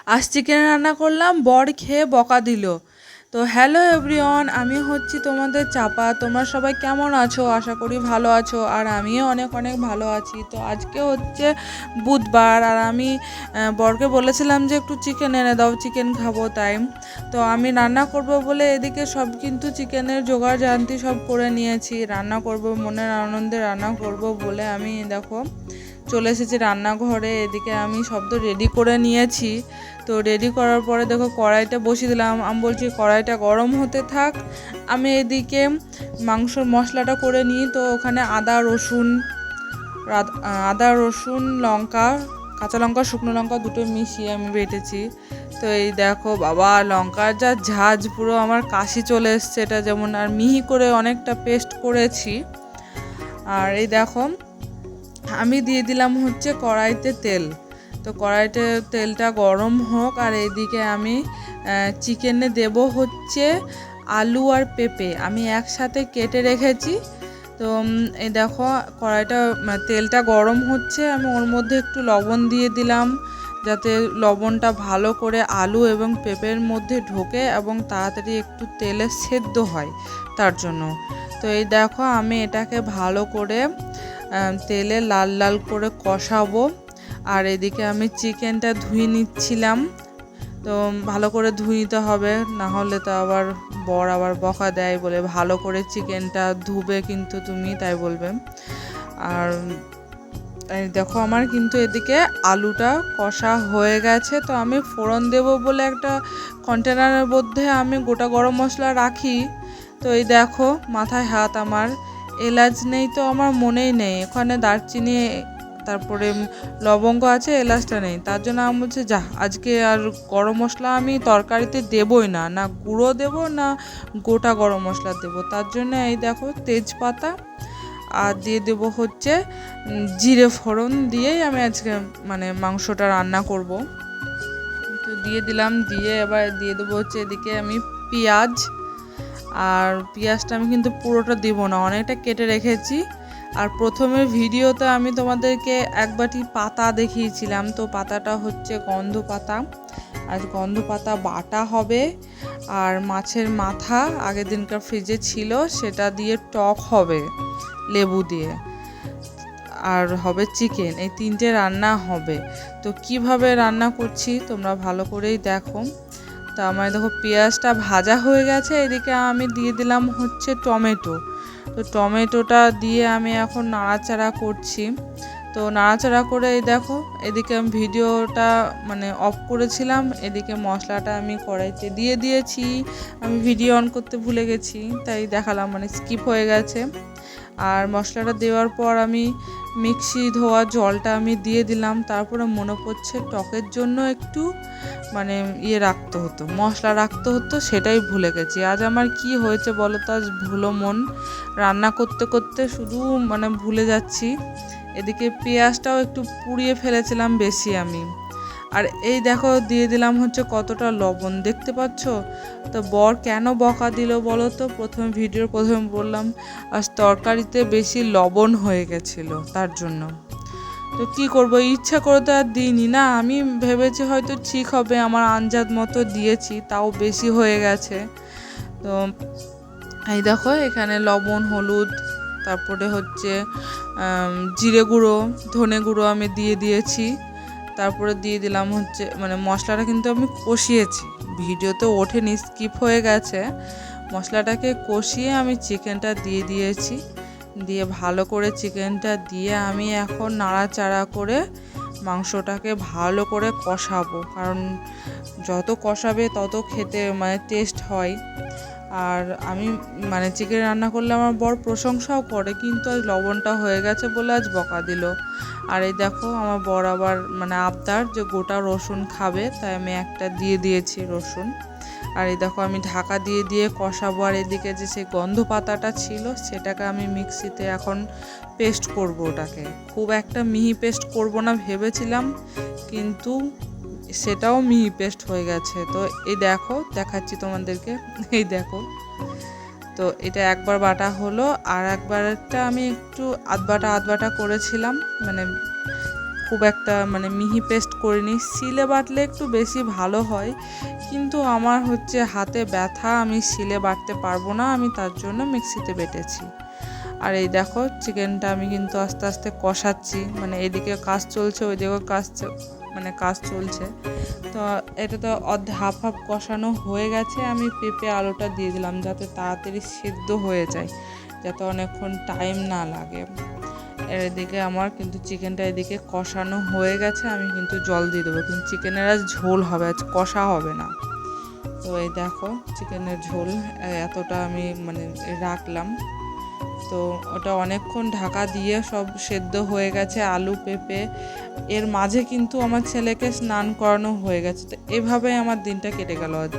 আজ চিকেন রান্না করলাম, বর খেয়ে বকা দিল। তো হ্যালো এভরিওয়ান, আমি হচ্ছি তোমাদের চাপা। তোমরা সবাই কেমন আছো? আশা করি ভালো আছো, আর আমিও অনেক অনেক ভালো আছি। তো আজকে হচ্ছে বুধবার, আর আমি বরকে বলেছিলাম যে একটু চিকেন এনে দাও, চিকেন খাবো তাই। তো আমি রান্না করব বলে এদিকে সব কিন্তু চিকেনের জোগাড় জানতি সব করে নিয়েছি। রান্না করব, মনের আনন্দে রান্না করব বলে আমি দেখো চলে এসেছি রান্নাঘরে। এদিকে আমি সব তো রেডি করে নিয়েছি। তো রেডি করার পরে দেখো কড়াইটা বসিয়ে দিলাম। আমি বলছি কড়াইটা গরম হতে থাক, আমি এদিকে মাংসর মশলাটা করে নিই। তো ওখানে আদা রসুন লঙ্কা, কাঁচা লঙ্কা শুকনো লঙ্কা দুটো মিশিয়ে আমি বেটেছি। তো এই দেখো বাবা, লঙ্কার যা ঝাঁজ, পুরো আমার কাশি চলে এসছে। এটা যেমন আর মিহি করে অনেকটা পেস্ট করেছি। আর এই দেখো আমি দিয়ে দিলাম হচ্ছে কড়াইতে তেল। তো কড়াইতে তেলটা গরম হোক, আর এইদিকে আমি চিকেনে দেব হচ্ছে আলু আর পেঁপে আমি একসাথে কেটে রেখেছি। তো এই দেখো কড়াইটা তেলটা গরম হচ্ছে, আমি ওর মধ্যে একটু লবণ দিয়ে দিলাম, যাতে লবণটা ভালো করে আলু এবং পেঁপের মধ্যে ঢোকে এবং তাড়াতাড়ি একটু তেলে সেদ্ধ হয় তার জন্য। তো এই দেখো আমি এটাকে ভালো করে তেলে লাল লাল করে কষাবো। আর এদিকে আমি চিকেনটা ধুয়ে নিচ্ছিলাম। তো ভালো করে ধুয়ে নিতে হবে, না হলে তো আবার বর আবার বকা দেয়, বলে ভালো করে চিকেনটা ধুবে কিন্তু তুমি, তাই বলবে। আর দেখো আমার কিন্তু এদিকে আলুটা কষা হয়ে গেছে। তো আমি ফোড়ন দেব বলে একটা কন্টেনারের মধ্যে আমি গোটা গরম মশলা রাখি। তো এই দেখো মাথায় হাত, আমার এলাচ নেই, তো আমার মনেই নেই ওখানে দারচিনি তারপরে লবঙ্গ আছে, এলাচটা নেই। তার জন্য আমি বলছি যা, আজকে আর গরম মশলা আমি তরকারিতে দেবই না, না গুঁড়ো দেবো না গোটা গরম মশলা দেবো। তার জন্য এই দেখো তেজপাতা আর দিয়ে দেবো হচ্ছে জিরে ফোড়ন দিয়েই আমি আজকে মাংসটা রান্না করব। তো দিয়ে দিলাম, দিয়ে এবার দিয়ে দেবো হচ্ছে এদিকে আমি পেঁয়াজ। আর পেঁয়াজটা আমি কিন্তু পুরোটা দিব না, অনেকটা কেটে রেখেছি। আর প্রথমে ভিডিওতে আমি তোমাদেরকে এক বাটি পাতা দেখিয়েছিলাম, তো পাতাটা হচ্ছে গন্ধ পাতা। আর গন্ধ পাতা বাটা হবে, আর মাছের মাথা আগের দিনকার ফ্রিজে ছিল সেটা দিয়ে টক হবে লেবু দিয়ে, আর হবে চিকেন। এই তিনটে রান্না হবে। তো কিভাবে রান্না করছি তোমরা ভালো করেই দেখো। তো আমার দেখো পেঁয়াজটা ভাজা হয়ে গেছে, এদিকে আমি দিয়ে দিলাম হচ্ছে টমেটো। তো টমেটোটা দিয়ে আমি এখন নাড়াচাড়া করছি। তো নাড়াচাড়া করে এই দেখো এদিকে আমি ভিডিওটা অফ করেছিলাম, এদিকে মশলাটা আমি কড়াইতে দিয়ে দিয়েছি। আমি ভিডিও অন করতে ভুলে গেছি, তাই দেখালাম, স্কিপ হয়ে গেছে। আর মশলাটা দেওয়ার পর আমি মিক্সি ধোয়া জলটা আমি দিয়ে দিলাম। তারপরে মনে পড়ছে টকের জন্য একটু রাখতে হতো, মশলা রাখতে হতো, সেটাই ভুলে গেছি। আজ আমার কি হয়েছে বলো তো, আজ ভুলো মন, রান্না করতে করতে শুধু ভুলে যাচ্ছি। এদিকে পেঁয়াজটাও একটু পুড়িয়ে ফেলেছিলাম বেশি আমি। আর এই দেখো দিয়ে দিলাম হচ্ছে কতটা লবণ, দেখতে পাচ্ছ? তো বর কেন বকা দিল বলো তো? ভিডিওর প্রথমে বললাম আজ তরকারিতে বেশি লবণ হয়ে গেছিল, তার জন্য। তো কি করব, ইচ্ছা করে তো আর দিইনি না, আমি ভেবেছি হয়তো ঠিক হবে, আমার আন্দাজ মতো দিয়েছি, তাও বেশি হয়ে গেছে। তো এই দেখো এখানে লবণ, হলুদ, তারপরে হচ্ছে জিরে গুঁড়ো, ধনে গুঁড়ো আমি দিয়ে দিয়েছি। তারপরে দিয়ে দিলাম হচ্ছে মশলাটা কিন্তু আমি কষিয়েছি, ভিডিওতে ওঠেনি, স্কিপ হয়ে গেছে। মশলাটাকে কষিয়ে আমি চিকেনটা দিয়ে দিয়েছি। দিয়ে ভালো করে চিকেনটা দিয়ে আমি এখন নাড়াচাড়া করে মাংসটাকে ভালো করে কষাবো, কারণ যত কষাবে তত খেতে টেস্ট হয়। আর আমি চিকেন রান্না করলে আমার বর প্রশংসাও করে, কিন্তু আজ লবণটা হয়ে গেছে বলে আজ বকা দিল। আর এই দেখো আমার বর আবার আবদার যে গোটা রসুন খাবে, তাই আমি একটা দিয়ে দিয়েছি রসুন। আর এই দেখো আমি ঢাকা দিয়ে দিয়ে কষাবো। আর এদিকে যে সেই গন্ধ পাতাটা ছিল সেটাকে আমি মিক্সিতে এখন পেস্ট করব। ওটাকে খুব একটা মিহি পেস্ট করব না ভেবেছিলাম, কিন্তু সেটাও মিহি পেস্ট হয়ে গেছে। তো এই দেখো দেখাচ্ছি তোমাদেরকে, এই দেখো। তো এটা একবার বাটা হলো, আর একবারটা আমি একটু আধবাটা করেছিলাম, খুব একটা মানে মিহি পেস্ট করিনি, শিলে বাটলে একটু বেশি ভালো হয়, কিন্তু আমার হচ্ছে হাতে ব্যথা, আমি শিলে বাটতে পারবো না, আমি তার জন্য মিক্সিতে বেটেছি। আর এই দেখো চিকেনটা আমি কিন্তু আস্তে আস্তে কষাচ্ছি, মানে এদিকে কাজ চলছে ওইদিকেও কাজ চলছে। তো এটা তো হাফ হাফ কষানো হয়ে গেছে, আমি পেঁপে আলুটা দিয়ে দিলাম যাতে তাড়াতাড়ি সিদ্ধ হয়ে যায়, যাতে অনেকক্ষণ টাইম না লাগে। এদিকে আমার কিন্তু চিকেনটা এদিকে কষানো হয়ে গেছে, আমি কিন্তু জল দিয়ে দেবো, কিন্তু চিকেনের আজ ঝোল হবে, আজ কষা হবে না। তো এই দেখো চিকেনের ঝোল এতটা আমি মানে রাখলাম। তো ওটা অনেকক্ষণ ঢাকা দিয়ে সব সেদ্ধ হয়ে গেছে আলু পেঁপে। এর মাঝে কিন্তু আমার ছেলেকে স্নান করানো হয়ে গেছে। তো এভাবেই আমার দিনটা কেটে গেল আজ।